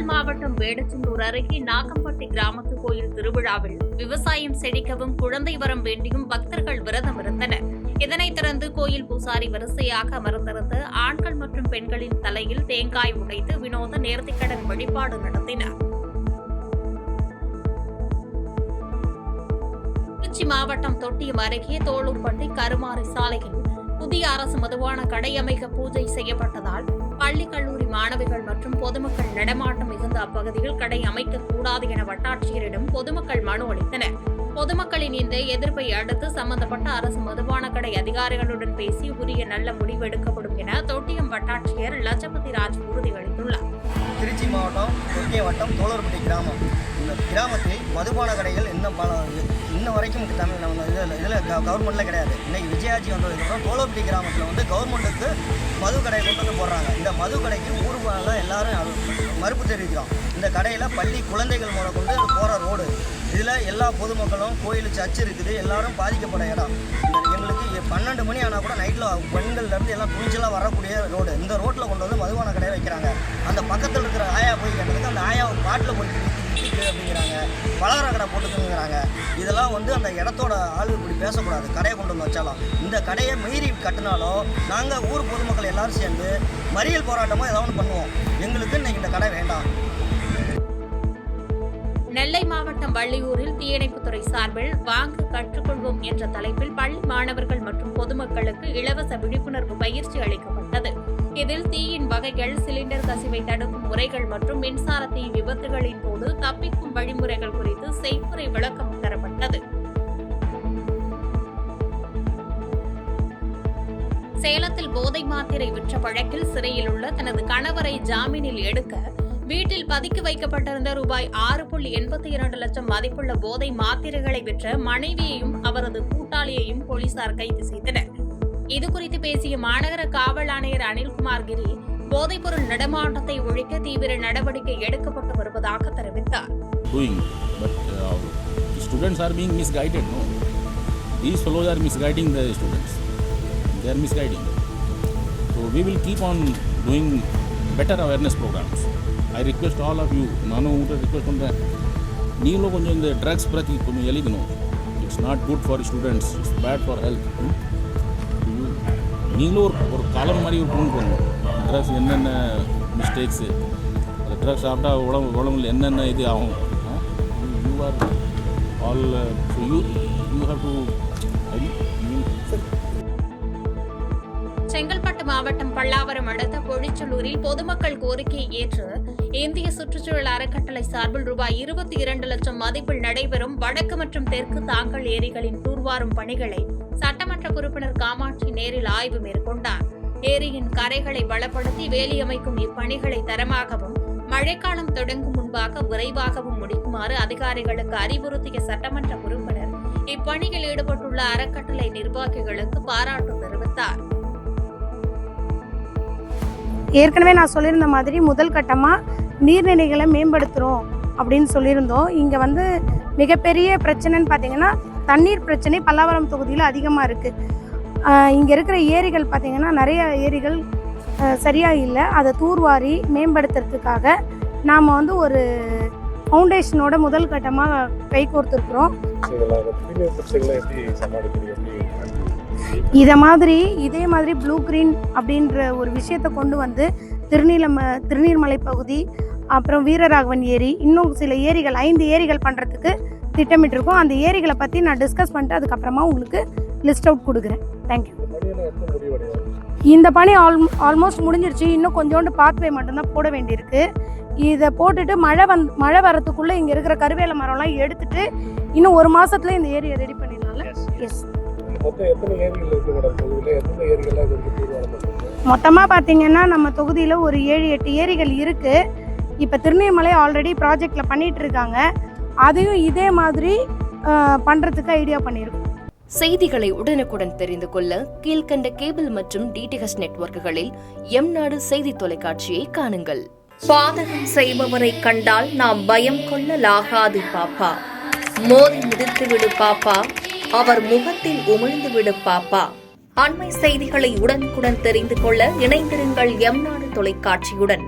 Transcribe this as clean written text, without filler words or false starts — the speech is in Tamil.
மாவட்டம் வேடச்சந்தூர் அருகே நாகம்பட்டி கிராமத்து கோயில் திருவிழாவில் விவசாயம் செழிக்கவும் குழந்தை வரம் வேண்டியும் பக்தர்கள் விரதம் இருந்தனர். இதனைத் தொடர்ந்து கோயில் பூசாரி வரிசையாக அமர்ந்திருந்த ஆண்கள் மற்றும் பெண்களின் தலையில் தேங்காய் உடைத்து வினோத நேர்த்திக்கடன் வழிபாடு நடத்தினர். திருச்சி மாவட்டம் தொட்டியம் அருகே தோளூர்பட்டி கருமாரி சாலையில் புதிய அரசு மதுபான கடை அமைக்க பூஜை செய்யப்பட்டதால் பள்ளி கல்லூரி மாணவிகள் மற்றும் பொதுமக்கள் நடமாட்டம் மிகுந்த அப்பகுதியில் கடை அமைக்கக்கூடாது என வட்டாட்சியரிடம் பொதுமக்கள் மனு அளித்தனர். பொதுமக்களின் இந்த எதிர்ப்பை அடுத்து சம்பந்தப்பட்ட அரசு மதுபான கடை அதிகாரிகளுடன் பேசி உரிய நல்ல முடிவு எடுக்கப்படும் என தொட்டியம் வட்டாட்சியர் லட்சபதி ராஜ் உறுதியளித்துள்ளார். திருச்சி மாவட்டம் தொட்டியம் வட்டம் தோளூர்பட்டி கிராமம். இந்த கிராமத்தில் மதுபான கடைகள் இன்ன வரைக்கும் இதில் கவர்மெண்ட்டில் கிடையாது. இன்றைக்கி விஜயாட்சி வந்ததுக்கப்புறம் தோளூர்பட்டி கிராமத்தில் கவர்மெண்ட்டுக்கு மது கடை கொண்டு வந்து போடுறாங்க. இந்த மது கடைக்கு ஊருக்குள்ள எல்லாரும் மறுப்பு தெரிவிக்கிறோம். இந்த கடையில் பள்ளி குழந்தைகள் மூலம் கொண்டு போகிற ரோடு, இதில் எல்லா பொதுமக்களும் கோயில் சர்ச் இருக்குது, எல்லாரும் பாதிக்கப்பட இடம். எங்களுக்கு 12 மணி ஆனால் கூட நைட்டில் பெண்கள்லேருந்து எல்லாம் துணிச்சலாக வரக்கூடிய ரோடு. இந்த ரோட்டில் கொண்டு வந்து மதுபான கடையை வைக்கிறாங்க. அந்த பக்கத்தில் இருக்கிற ஆயா போய் கேட்டதுக்கு அந்த ஆயா ஒரு பாட்டில் போய் அப்படிங்கிறாங்க, பலகார கடை போட்டுக்குங்கிறாங்க. இதெல்லாம் அந்த இடத்தோட ஆளு இப்படி பேசக்கூடாது. கடையை கொண்டு வந்து வச்சாலும் இந்த கடையை மீறி கட்டினாலும் நாங்கள் ஊர் பொதுமக்கள் எல்லாரும் சேர்ந்து மறியல் போராட்டமாக ஏதாவது பண்ணுவோம். எங்களுக்கு இன்னைக்கு இந்த கடை வேண்டாம். நெல்லை மாவட்டம் வள்ளியூரில் தீயணைப்புத்துறை சார்பில் வாங்க கற்றுக்கொள்வோம் என்ற தலைப்பில் பள்ளி மாணவர்கள் மற்றும் பொதுமக்களுக்கு இலவச விழிப்புணர்வு பயிற்சி அளிக்கப்பட்டது. இதில் தீயின் வகைகள், சிலிண்டர் கசிவை தடுக்கும் முறைகள் மற்றும் மின்சார தீ விபத்துகளின் போது தப்பிக்கும் வழிமுறைகள் குறித்து செய்முறை விளக்கம் தரப்பட்டது. சேலத்தில் போதை மாத்திரை விற்ற வழக்கில் சிறையில் உள்ள தனது கணவரை ஜாமீனில் எடுக்க வீட்டில் பதுக்கி வைக்கப்பட்டிருந்த ரூபாய் 6.82 லட்சம் மதிப்புள்ள போதை மாத்திரைகளை விற்ற மனைவியையும் அவரது கூட்டாளியையும் போலீசார் கைது செய்தனர். இதுகுறித்து பேசிய மாநகர காவல் ஆணையர் அனில்குமார் கிரி, போதைப்பொருள் நடமாட்டத்தை ஒழிக்க தீவிர நடவடிக்கை எடுக்கப்பட்டு வருவதாக தெரிவித்தார். Students are being misguided. No, these fellows are misguiding the students. They are misguiding. So we will keep on doing better awareness programs. I request all of you, ನಾನು ರಿಕ್ವೆಸ್ಟ್ ಅಂದರೆ ನೀವು ಕೊಂಚ இந்த ಡ್ರಗ್ಸ್ ಪ್ರತಿ ಕೊಂಚ ಎಲಿದನು. It's not good for students. It's bad for health. நீங்களும் ஒரு காலம் மாதிரி ஒரு பொண்ணு பண்ணணும். ட்ரக்ஸ் என்னென்ன மிஸ்டேக்ஸு, அந்த ட்ரக்ஸ் சாப்பிட்டா உடம்புல என்னென்ன இது ஆகும். You are all you have to. Chengalpattu மாவட்டம் பல்லாவரம் அடுத்த பொழிச்சலூரில் பொதுமக்கள் கோரிக்கையை ஏற்று இந்திய சுற்றுச்சூழல் அறக்கட்டளை சார்பில் ரூபாய் 22 லட்சம் மதிப்பில் நடைபெறும் வடக்கு மற்றும் தெற்கு தாங்கல் ஏரிகளின் தூர்வாரும் பணிகளை சட்டமன்ற உறுப்பினர் காமாட்சி நேரில் ஆய்வு மேற்கொண்டார். ஏரியின் கரைகளை வளப்படுத்தி வேலி அமைக்கும் இப்பணிகளை தரமாகவும் மழைக்காலம் தொடங்கும் முன்பாக விரைவாகவும் முடிக்குமாறு அதிகாரிகளுக்கு அறிவுறுத்திய சட்டமன்ற உறுப்பினர் இப்பணியில் ஈடுபட்டுள்ள அறக்கட்டளை நிர்வாகிகளுக்கு பாராட்டு தெரிவித்தார். ஏற்கனவே நான் சொல்லியிருந்த மாதிரி முதல் கட்டமாக நீர்நிலைகளை மேம்படுத்துகிறோம் அப்படின்னு சொல்லியிருந்தோம். இங்கே மிகப்பெரிய பிரச்சனைன்னு பார்த்தீங்கன்னா தண்ணீர் பிரச்சனை பல்லாவரம் தொகுதியில் அதிகமாக இருக்குது. இங்கே இருக்கிற ஏரிகள் பார்த்திங்கன்னா நிறைய ஏரிகள் சரியாக இல்லை. அதை தூர்வாரி மேம்படுத்துறதுக்காக நாம் ஒரு ஃபவுண்டேஷனோட முதல் கட்டமாக கை கோர்த்துருக்குறோம். இதே மாதிரி ப்ளூ கிரீன் அப்படின்ற ஒரு விஷயத்தை கொண்டு வந்து திருநீர்மலை பகுதி, அப்புறம் வீரராகவன் ஏரி, இன்னும் சில ஏரிகள் 5 ஏரிகள் பண்ணுறதுக்கு திட்டமிட்டிருக்கோம். அந்த ஏரிகளை பற்றி நான் டிஸ்கஸ் பண்ணிட்டு அதுக்கப்புறமா உங்களுக்கு லிஸ்ட் அவுட் கொடுக்குறேன். தேங்க்யூ. இந்த பணி ஆல்மோஸ்ட் முடிஞ்சிருச்சு. இன்னும் கொஞ்சோண்டு பாத்வே மட்டும்தான் போட வேண்டியிருக்கு. இதை போட்டுட்டு மழை வரத்துக்குள்ளே இங்கே இருக்கிற கருவேல மரம்லாம் எடுத்துட்டு இன்னும் 1 மாதத்துல இந்த ஏரியை ரெடி பண்ணிடலாம்ல. எஸ். மொத்தமாக பார்த்தீங்கன்னா நம்ம தொகுதியில் ஒரு 7-8 ஏரிகள் இருக்குது. இப்போ திருநீர்மலை ஆல்ரெடி ப்ராஜெக்டில் பண்ணிகிட்டு இருக்காங்க. அதையும் இதே மாதிரி பண்ணுறதுக்கு ஐடியா பண்ணியிருக்கோம். செய்திகளை உடனுக்குடன் தெரிந்து கொள்ள கீழ்கண்ட கேபிள் மற்றும் டிடிஹெச் நெட்வொர்க்குகளில் எம்நாடு செய்தி தொலைக்காட்சியை காணுங்கள். பாதகம் செய்பவரை கண்டால் நாம் பயம் கொள்ளலாகாது பாப்பா. மோதி மிதித்துவிடு பாப்பா, அவர் முகத்தில் உமிழ்ந்துவிடு பாப்பா. அண்மை செய்திகளை உடனுக்குடன் தெரிந்து கொள்ள இணைந்திருங்கள் எம்நாடு தொலைக்காட்சியுடன்.